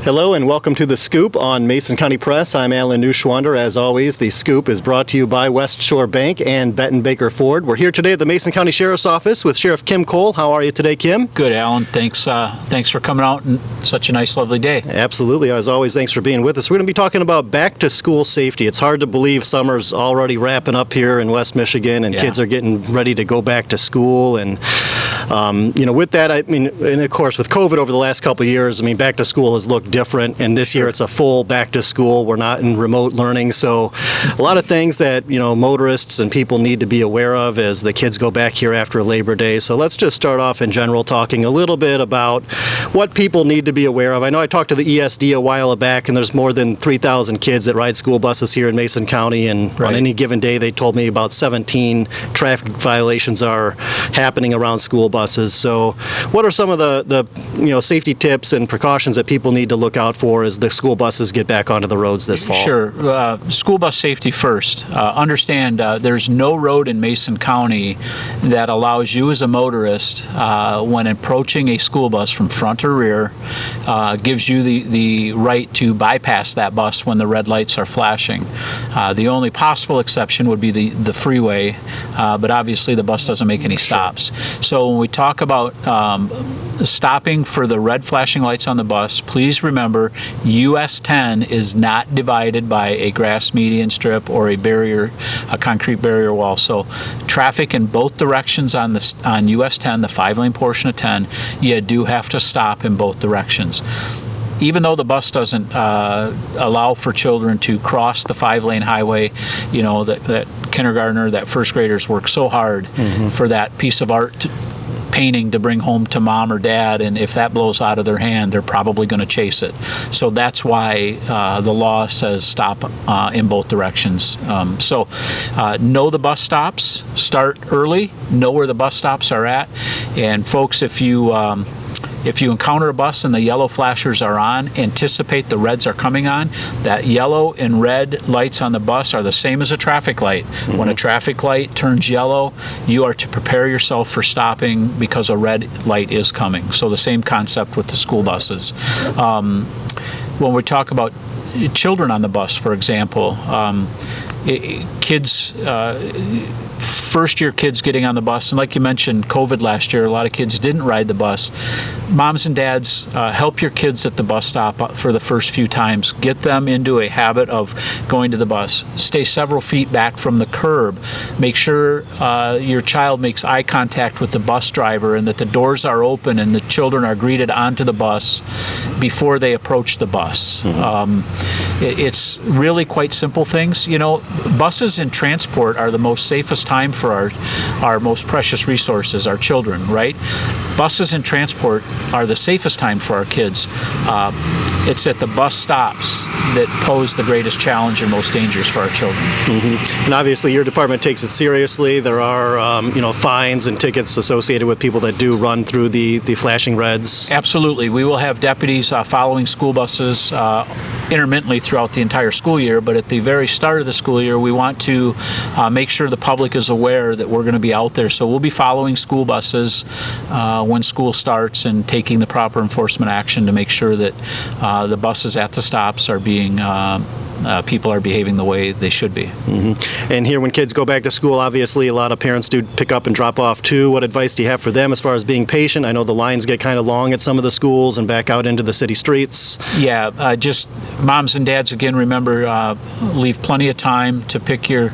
Hello and welcome to The Scoop on Mason County Press. I'm Alan Neushwander. As always, The Scoop is brought to you by West Shore Bank and Betten Baker Ford. We're here today at the Mason County Sheriff's Office with Sheriff Kim Cole. How are you today, Kim? Good, Alan. Thanks for coming out on such a nice, lovely day. Absolutely. As always, thanks for being with us. We're going to be talking about back-to-school safety. It's hard to believe summer's already wrapping up here in West Michigan and kids are getting ready to go back to school. And, with that, and of course, with COVID over the last couple of years, back to school has looked different. And this year it's a full back to school. We're not in remote learning. So a lot of things that, motorists and people need to be aware of as the kids go back here after Labor Day. So let's just start off in general talking a little bit about what people need to be aware of. I know I talked to the ESD a while back, and there's more than 3,000 kids that ride school buses here in Mason County. And on any given day, they told me about 17 traffic violations are happening around school buses. So what are some of the safety tips and precautions that people need to look out for as the school buses get back onto the roads this fall? Sure. School bus safety first. Understand there's no road in Mason County that allows you as a motorist, when approaching a school bus from front or rear, gives you the right to bypass that bus when the red lights are flashing. The only possible exception would be the freeway, but obviously the bus doesn't make any stops. So when we talk about stopping for the red flashing lights on the bus, please remember US 10 is not divided by a grass median strip or a concrete barrier wall. So traffic in both directions on US 10, the 5-lane portion of 10, you do have to stop in both directions. Even though the bus doesn't allow for children to cross the 5-lane highway, that kindergartner, that first graders work so hard for that piece of art painting to bring home to mom or dad, and if that blows out of their hand, they're probably going to chase it. So that's why the law says stop in both directions. So know the bus stops, start early, know where the bus stops are at, and folks, if you encounter a bus and the yellow flashers are on, anticipate the reds are coming on. That yellow and red lights on the bus are the same as a traffic light. When a traffic light turns yellow, you are to prepare yourself for stopping because a red light is coming. So the same concept with the school buses. When we talk about children on the bus, for example, first-year kids getting on the bus, and like you mentioned, COVID last year, a lot of kids didn't ride the bus. Moms and dads, help your kids at the bus stop for the first few times. Get them into a habit of going to the bus. Stay several feet back from the curb. Make sure your child makes eye contact with the bus driver and that the doors are open and the children are greeted onto the bus before they approach the bus. It's really quite simple things. Buses and transport are the most safest time for our most precious resources, our children, right? Buses and transport are the safest time for our kids. It's at the bus stops that pose the greatest challenge and most dangers for our children. And obviously your department takes it seriously. There are fines and tickets associated with people that do run through the flashing reds. Absolutely. We will have deputies following school buses intermittently throughout the entire school year, but at the very start of the school year, we want to make sure the public is aware that we're going to be out there. So we'll be following school buses when school starts and taking the proper enforcement action to make sure that the buses at the stops are being people are behaving the way they should be. And here, when kids go back to school, obviously a lot of parents do pick up and drop off too. What advice do you have for them as far as being patient? I know the lines get kind of long at some of the schools and back out into the city streets. Yeah, just moms and dads, again, remember, leave plenty of time to pick your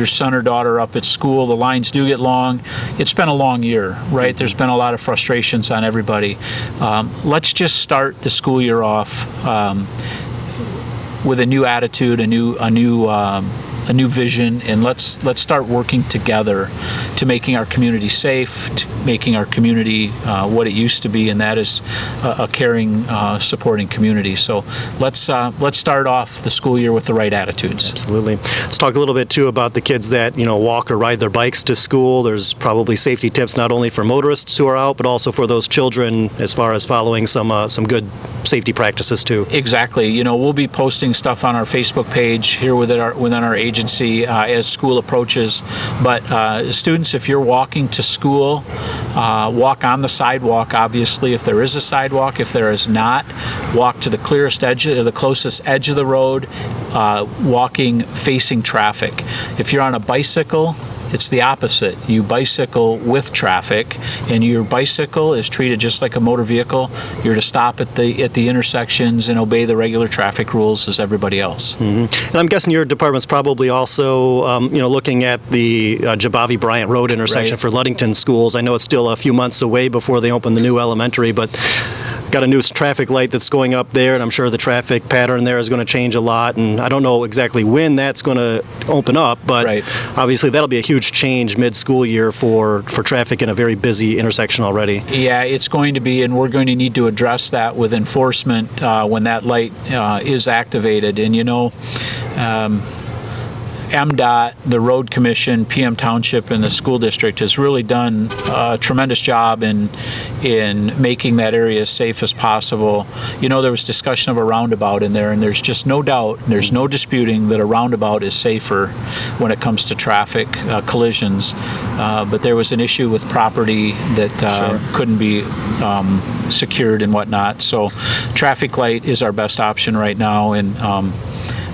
son or daughter up at school. The lines do get long. It's been a long year, right? There's been a lot of frustrations on everybody. Let's just start the school year off with a new attitude, a new vision, and let's start working together to making our community safe, to making our community what it used to be, and that is a caring, supporting community. So let's start off the school year with the right attitudes. Absolutely. Let's talk a little bit too about the kids that walk or ride their bikes to school. There's probably safety tips not only for motorists who are out, but also for those children as far as following some good safety practices too. Exactly. We'll be posting stuff on our Facebook page here within our agency agency as school approaches. But students, if you're walking to school, walk on the sidewalk, obviously, if there is a sidewalk. If there is not, walk to the clearest edge, or the closest edge of the road, walking facing traffic. If you're on a bicycle, it's the opposite. You bicycle with traffic, and your bicycle is treated just like a motor vehicle. You're to stop at the intersections and obey the regular traffic rules as everybody else. Mm-hmm. And I'm guessing your department's probably also, looking at the Jabavi Bryant Road intersection for Ludington schools. I know it's still a few months away before they open the new elementary, but got a new traffic light that's going up there, and I'm sure the traffic pattern there is going to change a lot, and I don't know exactly when that's going to open up, but obviously that'll be a huge change mid-school year for traffic in a very busy intersection already. Yeah, it's going to be, and we're going to need to address that with enforcement when that light is activated. And MDOT, the Road Commission, PM Township, and the school district has really done a tremendous job in making that area as safe as possible. There was discussion of a roundabout in there, and there's just no doubt, there's no disputing that a roundabout is safer when it comes to traffic collisions. But there was an issue with property that couldn't be secured and whatnot. So traffic light is our best option right now, and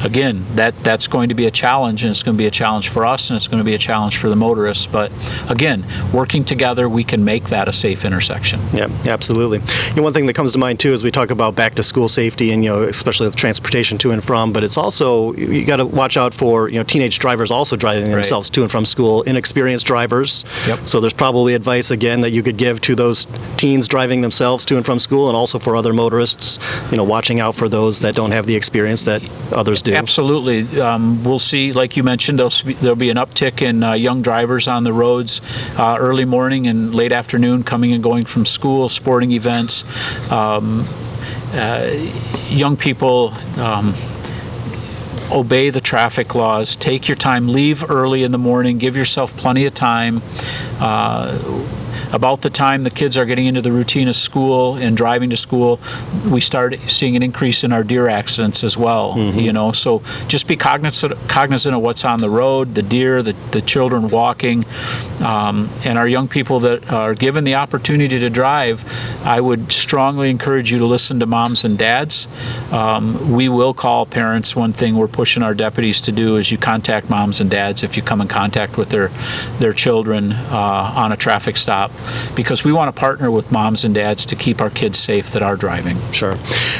again, that's going to be a challenge, and it's going to be a challenge for us, and it's going to be a challenge for the motorists. But again, working together, we can make that a safe intersection. Yeah, absolutely. One thing that comes to mind too is we talk about back to school safety, and especially with transportation to and from. But it's also, you got to watch out for teenage drivers also driving themselves to and from school, inexperienced drivers. Yep. So there's probably advice again that you could give to those teens driving themselves to and from school, and also for other motorists, watching out for those that don't have the experience that others do. Absolutely. We'll see, like you mentioned, there'll be an uptick in young drivers on the roads early morning and late afternoon, coming and going from school, sporting events. Young people obey the traffic laws. Take your time. Leave early in the morning. Give yourself plenty of time. About the time the kids are getting into the routine of school and driving to school, we start seeing an increase in our deer accidents as well. Mm-hmm. So just be cognizant of what's on the road, the deer, the children walking, and our young people that are given the opportunity to drive. I would strongly encourage you to listen to moms and dads. We will call parents. One thing we're pushing our deputies to do is you contact moms and dads if you come in contact with their children on a traffic stop, because we want to partner with moms and dads to keep our kids safe that are driving. Sure.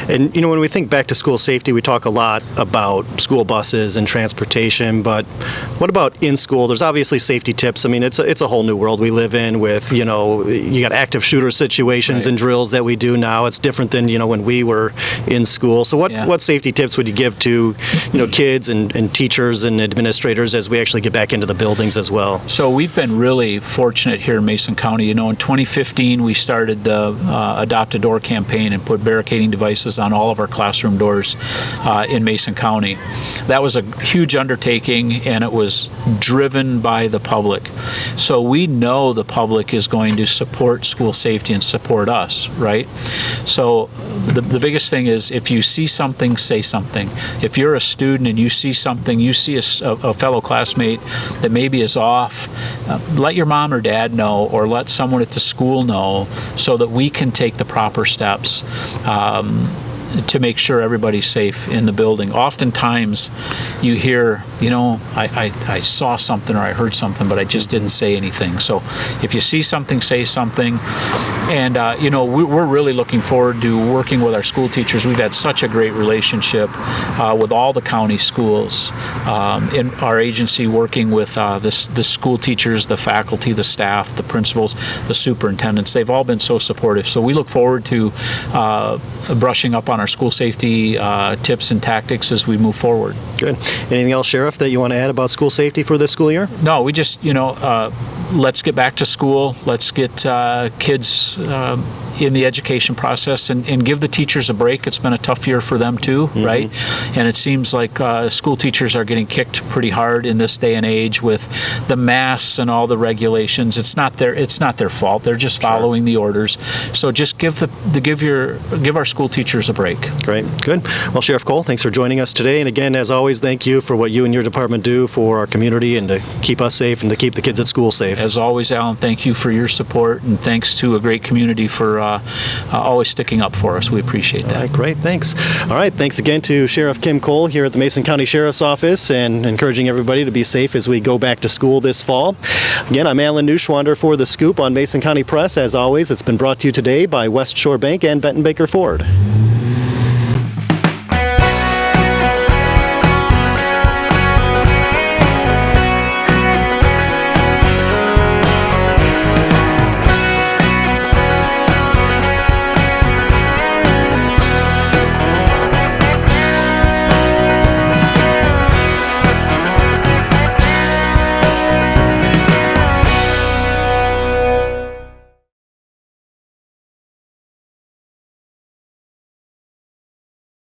And when we think back to school safety, we talk a lot about school buses and transportation, but what about in school? There's obviously safety tips. I mean, it's a whole new world we live in with, you got active shooter situations and drills that we do now. It's different than, when we were in school. So what safety tips would you give to, kids and teachers and administrators as we actually get back into the buildings as well? So we've been really fortunate here in Mason County. In 2015, we started the Adopt a Door campaign and put barricading devices on all of our classroom doors in Mason County. That was a huge undertaking, and it was driven by the public. So we know the public is going to support school safety and support us, right? So the biggest thing is, if you see something, say something. If you're a student and you see something, you see a fellow classmate that maybe is off, let your mom or dad know, or let someone at the school know, so that we can take the proper steps to make sure everybody's safe in the building. Oftentimes you hear, I saw something or I heard something, but I just didn't say anything. So if you see something, say something. And, we're really looking forward to working with our school teachers. We've had such a great relationship with all the county schools in our agency, working with the school teachers, the faculty, the staff, the principals, the superintendents. They've all been so supportive. So we look forward to brushing up on our school safety tips and tactics as we move forward. Good. Anything else, Sheriff, that you want to add about school safety for this school year? No, we just, let's get back to school. Let's get kids in the education process and give the teachers a break. It's been a tough year for them too, right? And it seems like school teachers are getting kicked pretty hard in this day and age with the masks and all the regulations. It's not their fault. They're just following the orders. So just give our school teachers a break. Great, good. Well, Sheriff Cole, thanks for joining us today. And again, as always, thank you for what you and your department do for our community and to keep us safe and to keep the kids at school safe. As always, Alan, thank you for your support, and thanks to a great community for always sticking up for us. We appreciate that. All right, great, thanks. All right, thanks again to Sheriff Kim Cole here at the Mason County Sheriff's Office, and encouraging everybody to be safe as we go back to school this fall. Again, I'm Alan Neushwander for The Scoop on Mason County Press. As always, it's been brought to you today by West Shore Bank and Betten Baker Ford.